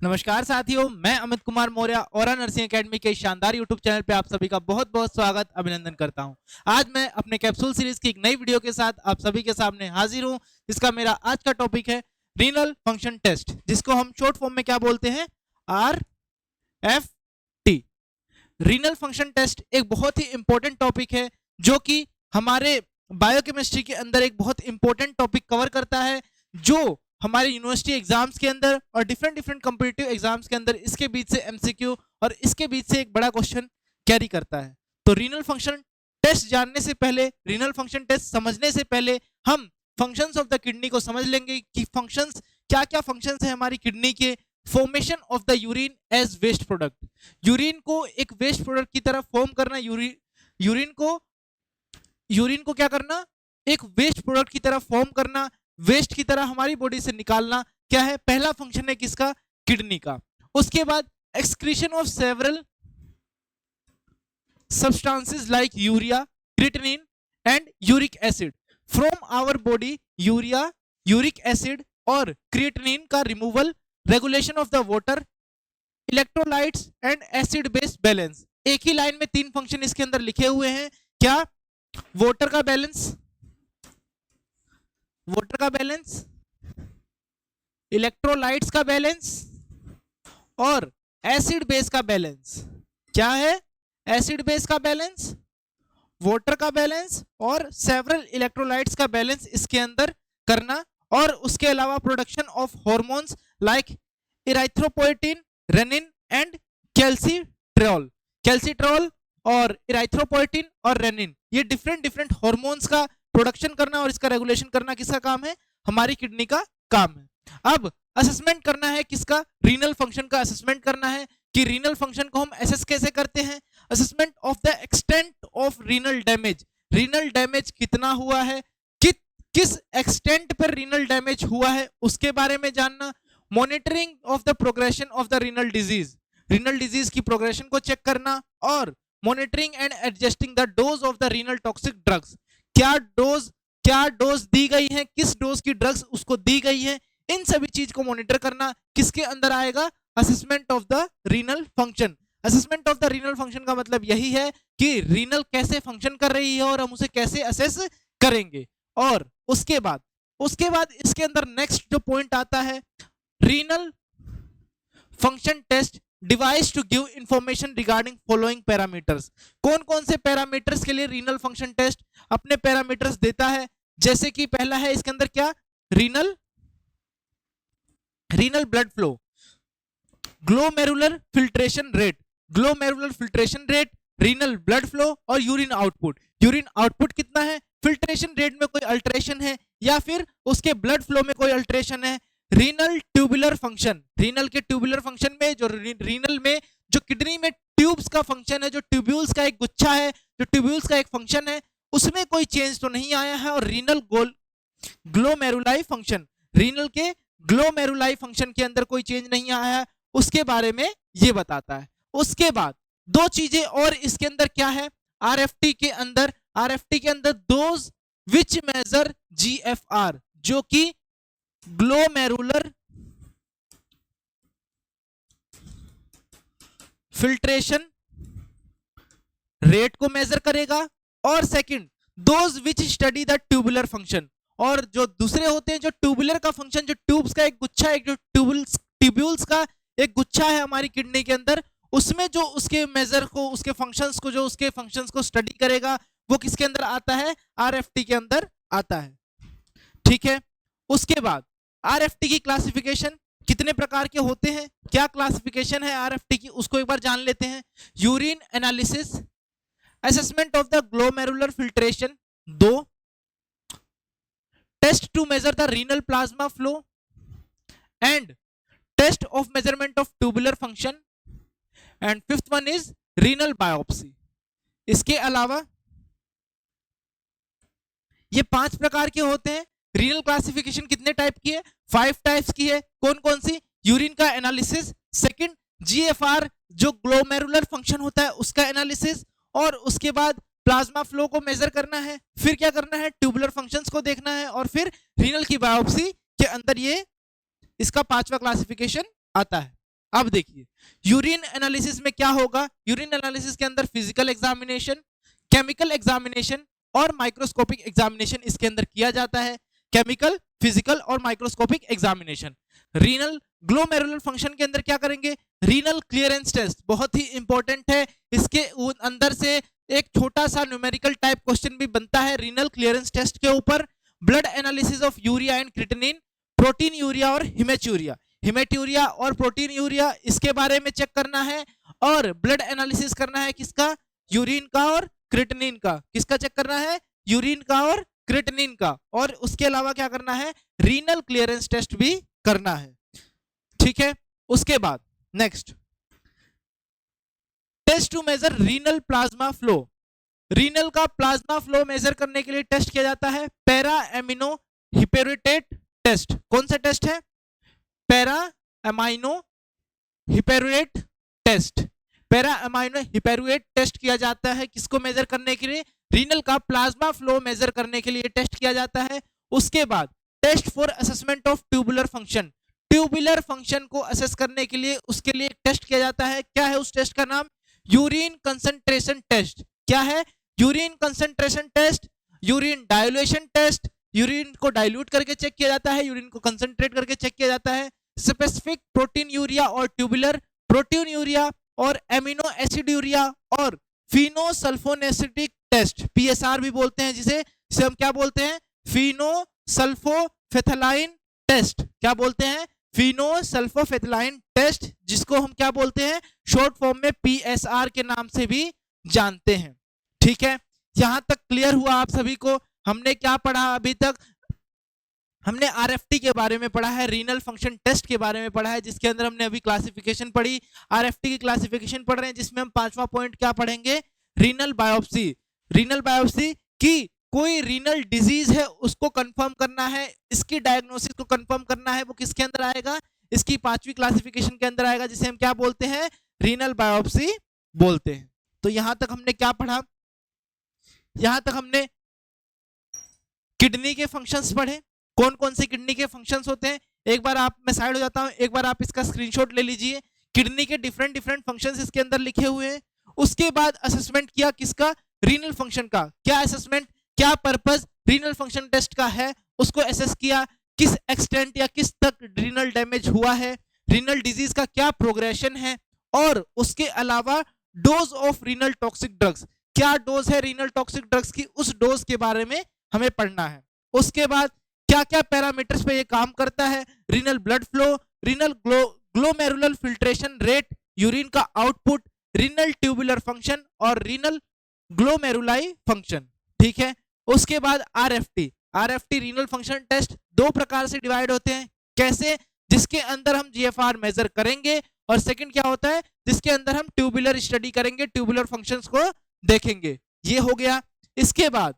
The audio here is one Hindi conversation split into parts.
नमस्कार साथियों, मैं अमित कुमार मौर्य और नर्सिंग एकेडमी के शानदार यूट्यूब चैनल पे आप सभी का बहुत बहुत स्वागत अभिनंदन करता हूं। आज मैं अपने कैप्सूल सीरीज की एक नई वीडियो के साथ आप सभी के सामने हाजिर हूं, जिसका मेरा आज का टॉपिक है रीनल फंक्शन टेस्ट, जिसको हम शॉर्ट फॉर्म में क्या बोलते हैं, RFT। रीनल फंक्शन टेस्ट एक बहुत ही इंपॉर्टेंट टॉपिक है जो कि हमारे बायोकेमिस्ट्री के अंदर एक बहुत इंपॉर्टेंट टॉपिक कवर करता है, जो हमारे यूनिवर्सिटी एग्जाम्स के अंदर और डिफरेंट डिफरेंट कॉम्पिटिटिव एग्जाम्स के अंदर इसके बीच से एमसीक्यू और इसके बीच से एक बड़ा क्वेश्चन कैरी करता है। तो रीनल फंक्शन टेस्ट जानने से पहले, रीनल फंक्शन टेस्ट समझने से पहले हम फंक्शंस ऑफ द किडनी को समझ लेंगे कि फंक्शंस क्या क्या फंक्शंस है हमारी किडनी के। Formation of the urine as waste product, urine को एक वेस्ट प्रोडक्ट की तरह फॉर्म करना, यूरिन को क्या करना, एक वेस्ट प्रोडक्ट की तरह फॉर्म करना, वेस्ट की तरह हमारी बॉडी से निकालना, क्या है पहला फंक्शन है किसका, किडनी का। उसके बाद excretion of several substances like urea, creatinine and uric acid from our body. Urea, uric acid और क्रिएटिनिन का removal, regulation of the water, electrolytes and acid base balance. एक ही लाइन में तीन फंक्शन इसके अंदर लिखे हुए हैं, क्या, वाटर का बैलेंस, इलेक्ट्रोलाइट्स का बैलेंस और एसिड बेस का बैलेंस। क्या है, एसिड बेस का बैलेंस, वाटर का बैलेंस और सेवरल इलेक्ट्रोलाइट्स का बैलेंस इसके अंदर करना। और उसके अलावा production of hormones like erythropoietin, renin and calcitriol और इराइथ्रोपोएटिन और रेनिन, ये डिफरेंट डिफरेंट हार्मोन्स का प्रोडक्शन करना और इसका रेगुलेशन करना किसका काम है, हमारी किडनी का काम है। अब असेसमेंट करना है किसका, रीनल फंक्शन का असेसमेंट करना है कि रीनल फंक्शन को हम असेस कैसे करते हैं। Assessment of the extent of renal damage, renal damage कितना हुआ है, किस एक्सटेंट पर रीनल डैमेज हुआ है उसके बारे में जानना। Monitoring of the progression of the renal disease की प्रोग्रेशन को चेक करना और monitoring and adjusting the dose of the renal toxic drugs, क्या डोज दी गई है, किस डोज की ड्रग्स उसको दी गई है, इन सभी चीज को मॉनिटर करना किसके अंदर आएगा, assessment of the renal function. Assessment of the renal function का मतलब यही है कि रीनल कैसे फंक्शन कर रही है और हम उसे कैसे असेस करेंगे। और उसके बाद इसके अंदर नेक्स्ट जो पॉइंट आता है, renal function test devise to give information regarding following parameters. कौन कौन से पैरामीटर्स के लिए रीनल फंक्शन टेस्ट अपने पैरामीटर्स देता है, जैसे कि पहला है इसके अंदर क्या, renal blood flow, glomerular filtration rate, renal blood flow और यूरिन आउटपुट कितना है, फिल्ट्रेशन रेट में कोई अल्टरेशन है या फिर उसके ब्लड फ्लो में कोई अल्टरेशन है। रीनल ट्यूबुलर फंक्शन, रीनल के ट्यूबुलर फंक्शन में जो रीनल में जो किडनी में ट्यूब्स का फंक्शन है, जो ट्यूब्यूल्स का एक गुच्छा है, जो ट्यूब्यूल्स का एक फंक्शन है, उसमें कोई चेंज तो नहीं आया है। और रीनल ग्लोमेरुलाई फंक्शन, रीनल के ग्लोमेरुलाई फंक्शन के अंदर कोई चेंज नहीं आया है, उसके बारे में ये बताता है। उसके बाद दो चीजें और इसके अंदर क्या है, आरएफटी के अंदर दोज विच मेजर जीएफआर, जो कि ग्लोमेरुलर फिल्ट्रेशन रेट को मेजर करेगा। और second, those which study the tubular function, और जो दूसरे होते हैं जो ट्यूबुलर का फंक्शन, जो ट्यूब्स का एक गुच्छा है, जो ट्यूब्यूल्स का एक गुच्छा है हमारी किडनी के अंदर, उसमें जो उसके मेजर को, उसके फंक्शंस को स्टडी करेगा, वो किसके अंदर आता है, आरएफटी के अंदर आता है। ठीक है। उसके बाद आरएफटी की क्लासिफिकेशन कितने प्रकार के होते हैं, क्या क्लासिफिकेशन है आरएफटी की, उसको एक बार जान लेते हैं। Urine analysis, assessment of the glomerular filtration, 2, test to measure the renal plasma flow and test of measurement of tubular function, and fifth one is renal biopsy. इसके अलावा ये 5 प्रकार के होते हैं। रीनल क्लासिफिकेशन कितने टाइप की है, 5 टाइप्स की है। कौन कौन सी, यूरिन का एनालिसिस, सेकंड जीएफआर जो ग्लोमेरुलर फंक्शन होता है उसका एनालिसिस, और उसके बाद प्लाज्मा फ्लो को मेजर करना है, फिर क्या करना है, ट्यूबुलर फंक्शंस को देखना है, और फिर रीनल की बायोप्सी के अंदर ये इसका 5वां क्लासिफिकेशन आता है। अब देखिए यूरिन एनालिसिस में क्या होगा, यूरिन एनालिसिस के अंदर फिजिकल एग्जामिनेशन, केमिकल एग्जामिनेशन और माइक्रोस्कोपिक एग्जामिनेशन इसके अंदर किया जाता है। केमिकल, फिजिकल और microscopic examination. Renal glomerular function के अंदर क्या करेंगे, रीनल क्लियरेंस टेस्ट, बहुत ही इंपॉर्टेंट है। इसके अंदर से एक छोटा सा न्यूमेरिकल टाइप क्वेश्चन भी बनता है रीनल क्लियरेंस टेस्ट के ऊपर। Blood analysis of urea and creatinine, protein urea और हिमेचूरिया, हिमेट्यूरिया और प्रोटीन यूरिया इसके बारे में चेक करना है। और ब्लड एनालिसिस करना है किसका, यूरिन का और क्रिएटिनिन का। किसका चेक करना है, यूरिन का और क्रिएटिनिन का। और उसके अलावा क्या करना है, रीनल क्लियरेंस टेस्ट भी करना है। ठीक है, उसके बाद next test to measure renal plasma flow. Renal का प्लाज्मा फ्लो मेजर करने के लिए टेस्ट किया जाता है पैरा एमिनो हिपेरुटेट टेस्ट। कौन सा टेस्ट है, para amino hippurate test. Para amino hippurate test किया जाता है किसको मेजर करने के लिए, रीनल का प्लाज्मा फ्लो मेजर करने के लिए टेस्ट किया जाता है। उसके बाद test for assessment of tubular function, tubular function को असेस करने के लिए उसके लिए टेस्ट किया जाता है। क्या है उस टेस्ट का नाम, यूरिन कंसंट्रेशन टेस्ट। क्या है, urine concentration test, urine dilution test. Urine को डाइल्यूट करके चेक किया जाता है, यूरिन को कंसंट्रेट करके चेक किया जाता है। स्पेसिफिक प्रोटीन यूरिया और ट्यूबुलर प्रोटीन यूरिया और एमिनो एसिड यूरिया और फिनोसल्फोनेसिटिक टेस्ट, पीएसआर भी बोलते हैं जिसे हम क्या बोलते हैं, फिनोसल्फोफेथलाइन टेस्ट। क्या बोलते हैं, फिनोसल्फोफेथलाइन टेस्ट, जिसको हम क्या बोलते हैं, शॉर्ट फॉर्म में पीएसआर के नाम से भी जानते हैं। ठीक है, यहां तक क्लियर हुआ आप सभी को। हमने क्या पढ़ा अभी तक, हमने आरएफटी के बारे में पढ़ा है, रीनल फंक्शन टेस्ट के बारे में पढ़ा है, जिसके अंदर हमने अभी क्लासिफिकेशन पढ़ी। आरएफटी की क्लासिफिकेशन पढ़ रहे हैं, जिसमें हम 5वां पॉइंट क्या पढ़ेंगे, रीनल बायोप्सी। रीनल बायोप्सी की कोई रीनल डिजीज है उसको कंफर्म करना है, इसकी डायग्नोसिस को कंफर्म करना है, वो किसके अंदर आएगा, इसकी 5वीं क्लासिफिकेशन के अंदर आएगा, जिसे हम क्या बोलते हैं, रीनल बायोप्सी बोलते हैं। तो यहां तक हमने क्या पढ़ा, यहां तक हमने किडनी के फंक्शंस पढ़े। कौन कौन से किडनी के फंक्शंस होते हैं, एक बार आप, मैं साइड हो जाता हूं, एक बार आप इसका स्क्रीनशॉट ले लीजिए। किडनी के डिफरेंट डिफरेंट फंक्शंस इसके अंदर लिखे हुए हैं। उसके बाद असेसमेंट किया किसका, रीनल फंक्शन का। क्या असेसमेंट, क्या पर्पस रीनल फंक्शन टेस्ट का है, उसको एसेस किया, किस एक्सटेंट या किस तक रीनल डैमेज हुआ है, रीनल डिजीज का क्या प्रोग्रेशन है, और उसके अलावा dose of renal toxic drugs, क्या डोज है रीनल टॉक्सिक ड्रग्स की, उस डोज के बारे में हमें पढ़ना है। उसके बाद क्या क्या पैरामीटर्स पे ये काम करता है, renal blood flow, renal glomerular filtration rate, urine का आउटपुट, रीनल ट्यूबुलर फंक्शन और रीनल ग्लोमेरुलाई फंक्शन। ठीक है, उसके बाद RFT. RFT renal function test 2 प्रकार से डिवाइड होते हैं। कैसे, जिसके अंदर हम जीएफआर मेजर करेंगे, और सेकंड क्या होता है, जिसके अंदर हम ट्यूबुलर स्टडी करेंगे, ट्यूबुलर फंक्शंस को देखेंगे। ये हो गया। इसके बाद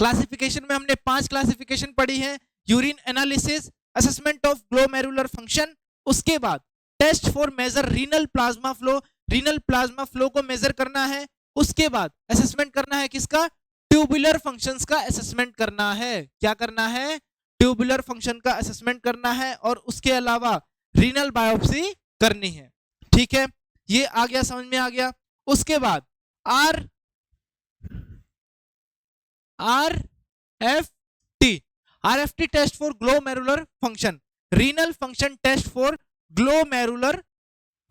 क्लासिफिकेशन में हमने 5 क्लासिफिकेशन पढ़ी है, urine analysis, assessment of glomerular function, उसके बाद test for measure renal plasma flow, renal plasma flow को मेजर करना है। उसके बाद असेसमेंट करना है किसका, ट्यूबुलर फंक्शंस का असेसमेंट करना है। क्या करना है, ट्यूबुलर फंक्शन का असेसमेंट करना है, और उसके अलावा रीनल बायोप्सी करनी है। ठीक है, ये आ गया, समझ में आ गया। उसके बाद RFT test for glomerular function, renal function test for glomerular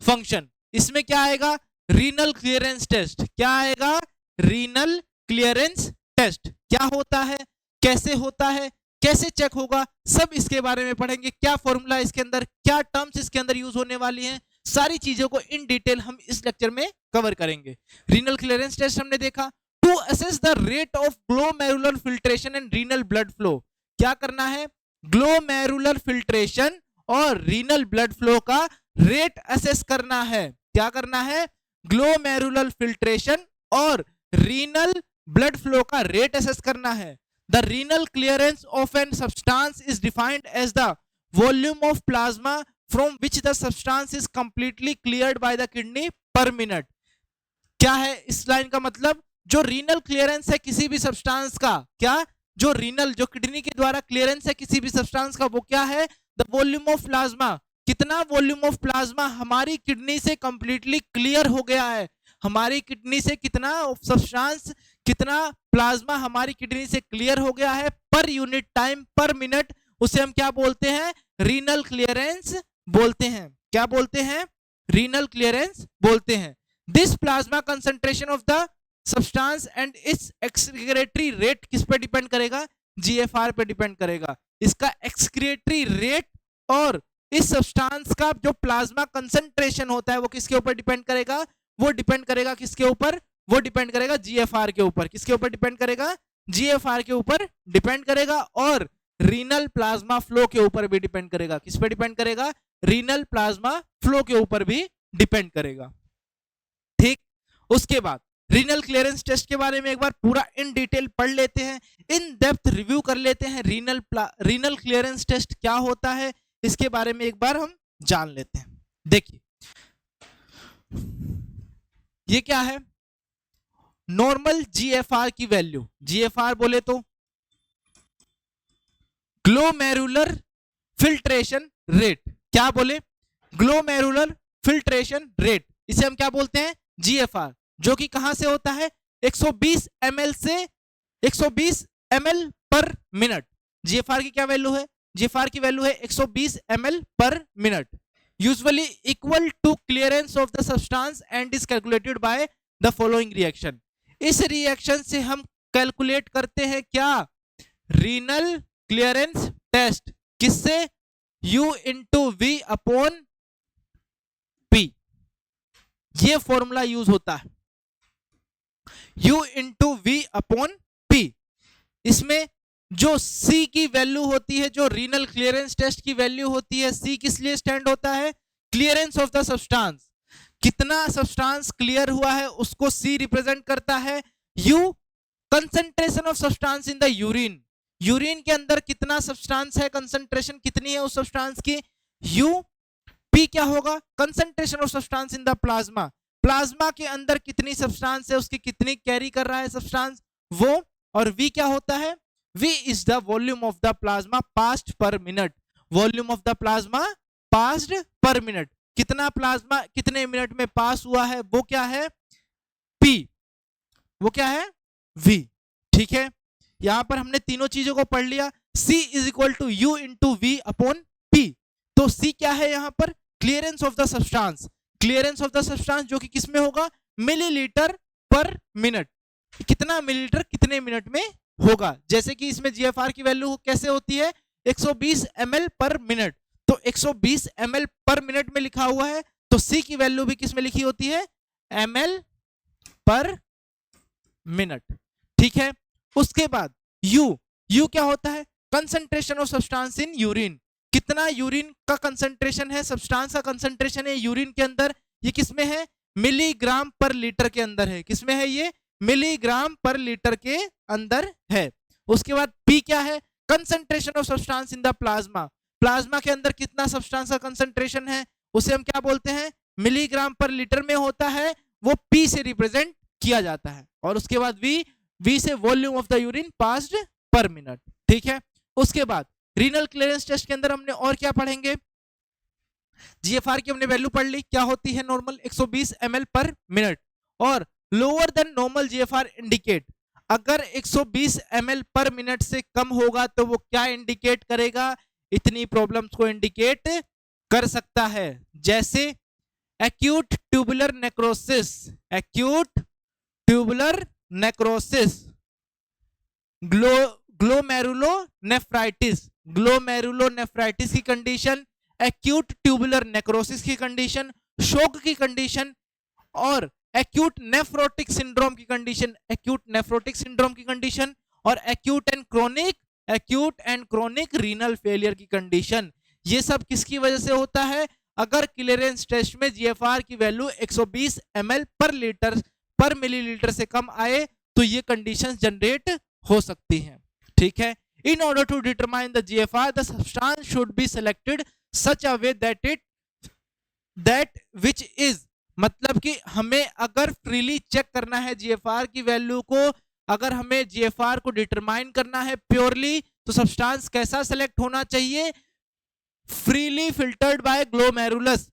function. इसमें क्या आएगा, रीनल क्लियरेंस टेस्ट। क्या आएगा, रीनल क्लियरेंस टेस्ट। क्या होता है, कैसे होता है, कैसे चेक होगा, सब इसके बारे में पढ़ेंगे। क्या फॉर्मूला इसके अंदर, क्या टर्म्स इसके अंदर यूज होने वाली हैं, सारी चीजों को इन डिटेल हम इस लेक्चर में कवर करेंगे। रीनल क्लियरेंस टेस्ट हमने देखा, to assess the rate of glomerular filtration and renal blood flow. क्या करना है, ग्लोमेरुलर फिल्ट्रेशन और रीनल ब्लड फ्लो का रेट असेस करना है। क्या करना है, ग्लोमेरुलर फिल्ट्रेशन और रीनल ब्लड फ्लो का रेट असेस करना है। The renal clearance of an substance is defined as the volume of plasma from which the substance is completely cleared by the kidney per minute. क्या है इस लाइन का मतलब, जो रीनल क्लियरेंस है किसी भी सब्सटेंस का, क्या, जो रीनल, जो किडनी के द्वारा क्लियरेंस है किसी भी सब्सटेंस का, वो क्या है, द वॉल्यूम ऑफ प्लाज्मा, कितना वॉल्यूम ऑफ प्लाज्मा हमारी किडनी से कंप्लीटली क्लियर हो गया है, हमारी किडनी से कितना सब्सटेंस, कितना प्लाज्मा हमारी किडनी से क्लियर हो गया है पर यूनिट टाइम, पर मिनट, उसे हम क्या बोलते हैं? रीनल क्लियरेंस बोलते हैं। क्या बोलते हैं? रीनल क्लियरेंस बोलते हैं। This plasma concentration of the substance and it's excretory rate किस पे डिपेंड करेगा? जीएफआर पे डिपेंड करेगा। इसका एक्सक्रीटरी रेट और इस सब्सटेंस का जो प्लाज्मा कंसंट्रेशन होता है वो किसके ऊपर डिपेंड करेगा? वो डिपेंड करेगा किसके ऊपर? वो डिपेंड करेगा जीएफआर के ऊपर। किसके ऊपर डिपेंड करेगा? जीएफआर के ऊपर डिपेंड करेगा और रीनल प्लाज्मा फ्लो के ऊपर भी डिपेंड करेगा। किस पे डिपेंड करेगा? रीनल प्लाज्मा फ्लो के ऊपर भी डिपेंड करेगा। ठीक, उसके बाद रीनल क्लियरेंस टेस्ट के बारे में एक बार पूरा इन डिटेल पढ़ लेते हैं, इन डेप्थ रिव्यू कर लेते हैं। रीनल क्लियरेंस टेस्ट क्या होता है इसके बारे में एक बार हम जान लेते हैं। देखिए ये क्या है? नॉर्मल जीएफआर की वैल्यू, जीएफआर बोले तो ग्लोमेरुलर फिल्ट्रेशन रेट। क्या बोले? ग्लोमेरुलर फिल्ट्रेशन रेट, इसे हम क्या बोलते हैं? जीएफआर, जो कि कहां से होता है? 120 ml से 120 ml पर मिनट। जीएफआर की क्या वैल्यू है? जीएफआर की वैल्यू है 120 ml per minute, usually equal to clearance of the substance and is calculated by the following reaction. इस रिएक्शन से हम कैलकुलेट करते हैं क्या? Renal clearance test. किससे? U into V upon P, ये फॉर्मूला यूज होता है, U into V upon P। इसमें जो C की वैल्यू होती है, जो रीनल क्लियरेंस टेस्ट की वैल्यू होती है, C किस लिए स्टैंड होता है? क्लियरेंस ऑफ द सब्सटेंस, कितना सब्सटेंस क्लियर हुआ है उसको C रिप्रेजेंट करता है। U concentration of substance in the urine, urine के अंदर कितना सब्सटेंस है, कंसंट्रेशन कितनी है उस सब्सटेंस की। U P क्या होगा? Concentration of substance in the plasma, plasma के अंदर कितनी सब्सटेंस है, उसकी कितनी कैरी कर रहा है सब्सटेंस वो। और V क्या होता है? V is the volume of the plasma passed पर minute, volume of the plasma passed पर मिनट, कितना प्लाज्मा कितने मिनट में पास हुआ है वो क्या है? P, वो क्या है? V। ठीक है, यहां पर हमने तीनों चीजों को पढ़ लिया। C is equal to U into V upon P। तो C क्या है यहां पर? Clearance of the substance, clearance of the substance जो कि किसमें होगा? मिलीलीटर पर मिनट, कितना मिलीलीटर कितने मिनट में होगा। जैसे कि इसमें जीएफआर की वैल्यू कैसे होती है? 120 ml पर मिनट, तो 120 ml पर मिनट में लिखा हुआ है, तो C की वैल्यू भी किस में लिखी होती है? ml per minute. ठीक है, उसके बाद U क्या होता है? Concentration of substance in urine, कितना यूरिन का कंसंट्रेशन है, सब्सटेंस का कंसंट्रेशन है यूरिन के अंदर, ये किसमें है? मिलीग्राम पर लीटर के अंदर है। किसमें है ये? मिलीग्राम पर लीटर के अंदर है। उसके बाद P क्या है? Concentration of substance in the plasma, plasma के अंदर कितना सब्सटेंस का कंसंट्रेशन है, उसे हम क्या बोलते हैं? मिलीग्राम पर लीटर में होता है, वो P से रिप्रेजेंट किया जाता है। और उसके बाद V से volume of the urine passed पर मिनट। ठीक है, उसके बाद रीनल क्लियरेंस टेस्ट के अंदर हमने और क्या पढ़ेंगे? जीएफआर की हमने वैल्यू पढ़ ली, क्या होती है? नॉर्मल 120 ml पर मिनट, और lower than normal GFR indicate, अगर 120 ml पर मिनट से कम होगा तो वो क्या इंडिकेट करेगा? इतनी प्रॉब्लम्स को इंडिकेट कर सकता है, जैसे acute tubular necrosis, acute tubular necrosis, glomerulonephritis, glomerulonephritis की कंडीशन, एक्यूट ट्यूबुलर नेक्रोसिस की कंडीशन, शोक की कंडीशन, और एक्यूट नेफ्रोटिक सिंड्रोम की कंडीशन, एक्यूट नेफ्रोटिक सिंड्रोम की कंडीशन, और acute and chronic renal failure की कंडीशन। ये सब किसकी वजह से होता है? अगर क्लियरेंस टेस्ट में जीएफआर की वैल्यू 120 ml पर मिलीलीटर से कम आए तो ये कंडीशंस जनरेट हो सकती हैं। ठीक है, in order to determine the GFR the substance should be selected such a way that which is, मतलब कि हमें अगर फ्रीली चेक करना है जीएफआर की वैल्यू को, अगर हमें जीएफआर को डिटरमाइन करना है प्योरली, तो सब्सटेंस कैसा सेलेक्ट होना चाहिए? Freely filtered by glomerulus.